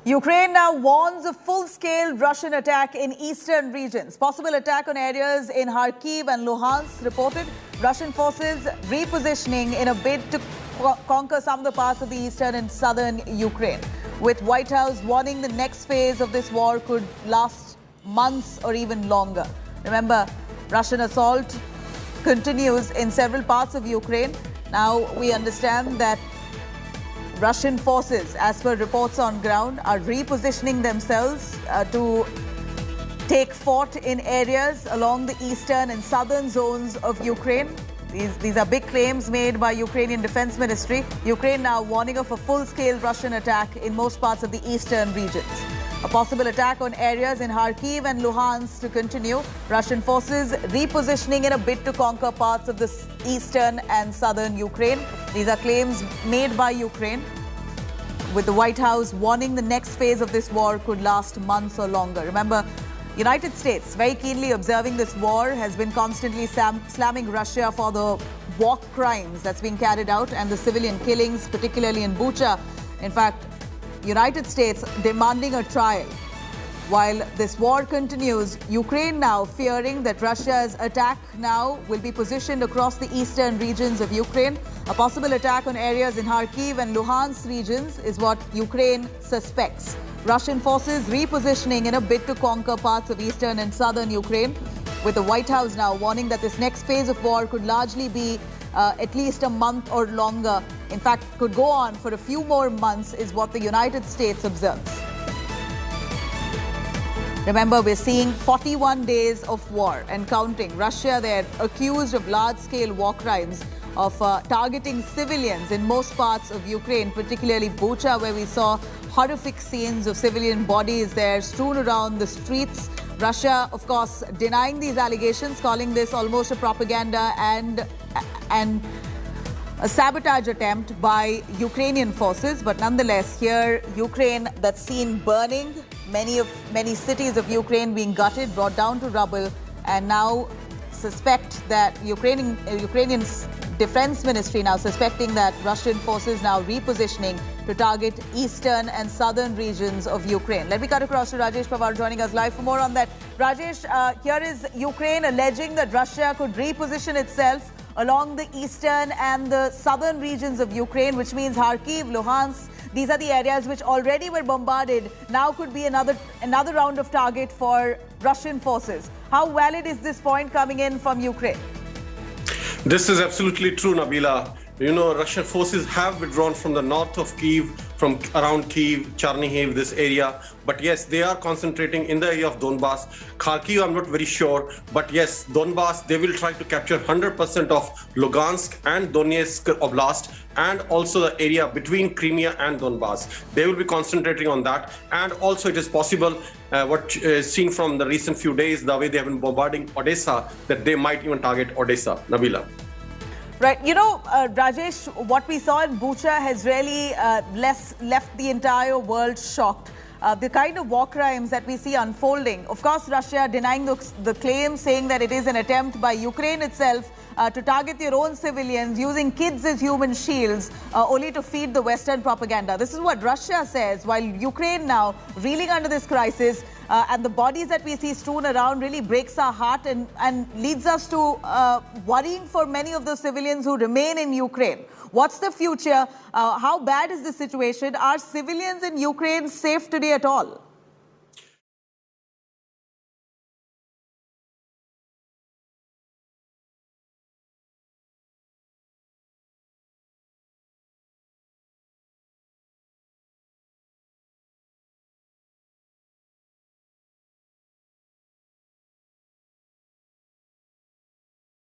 Ukraine now warns of full-scale Russian attack in eastern regions. Possible attack on areas in Kharkiv and Luhansk reported. Russian forces repositioning in a bid to conquer some of the parts of the eastern and southern Ukraine. With White House warning the next phase of this war could last months or even longer. Remember, Russian assault continues in several parts of Ukraine. Now we understand that Russian forces, as per reports on ground, are repositioning themselves to take fort in areas along the eastern and southern zones of Ukraine. These are big claims made by Ukrainian Defense Ministry. Ukraine now warning of a full-scale Russian attack in most parts of the eastern regions. A possible attack on areas in Kharkiv and Luhansk to continue. Russian forces repositioning in a bid to conquer parts of the eastern and southern Ukraine. These are claims made by Ukraine, with the White House warning the next phase of this war could last months or longer. Remember, United States, very keenly observing this war, has been constantly slamming Russia for the war crimes that's being carried out and the civilian killings, particularly in Bucha. In fact, United States demanding a trial. While this war continues, Ukraine now fearing that Russia's attack now will be positioned across the eastern regions of Ukraine. A possible attack on areas in Kharkiv and Luhansk regions is what Ukraine suspects. Russian forces repositioning in a bid to conquer parts of eastern and southern Ukraine, with the White House now warning that this next phase of war could largely be at least a month or longer. In fact, could go on for a few more months, is what the United States observes. Remember, we're seeing 41 days of war and counting. Russia, they're accused of large-scale war crimes, of targeting civilians in most parts of Ukraine, particularly Bucha, where we saw horrific scenes of civilian bodies there strewn around the streets. Russia, of course, denying these allegations, calling this almost a propaganda and a sabotage attempt by Ukrainian forces. But nonetheless, here, Ukraine that's seen burning, many cities of Ukraine being gutted, brought down to rubble, and now suspect that Ukrainian's Defense Ministry now suspecting that Russian forces now repositioning to target eastern and southern regions of Ukraine. Let me cut across to Rajesh Pawar joining us live for more on that. Rajesh, here is Ukraine alleging that Russia could reposition itself along the eastern and the southern regions of Ukraine, which means Kharkiv, Luhansk. These are the areas which already were bombarded. Now could be another round of target for Russian forces. How valid is this point coming in from Ukraine? This is absolutely true, Nabila. You know, Russian forces have withdrawn from the north of Kyiv, from around Kyiv, Chernihiv, this area. But yes, they are concentrating in the area of Donbass. Kharkiv, I'm not very sure. But yes, Donbass, they will try to capture 100% of Lugansk and Donetsk Oblast, and also the area between Crimea and Donbass. They will be concentrating on that. And also it is possible, what is seen from the recent few days, the way they have been bombarding Odessa, that they might even target Odessa. Nabila. Right. You know, Rajesh, what we saw in Bucha has really left the entire world shocked. The kind of war crimes that we see unfolding. Of course, Russia denying the claim, saying that it is an attempt by Ukraine itself to target their own civilians, using kids as human shields, only to feed the Western propaganda. This is what Russia says, while Ukraine now reeling under this crisis, and the bodies that we see strewn around really breaks our heart and leads us to worrying for many of the civilians who remain in Ukraine. What's the future? How bad is the situation? Are civilians in Ukraine safe today at all?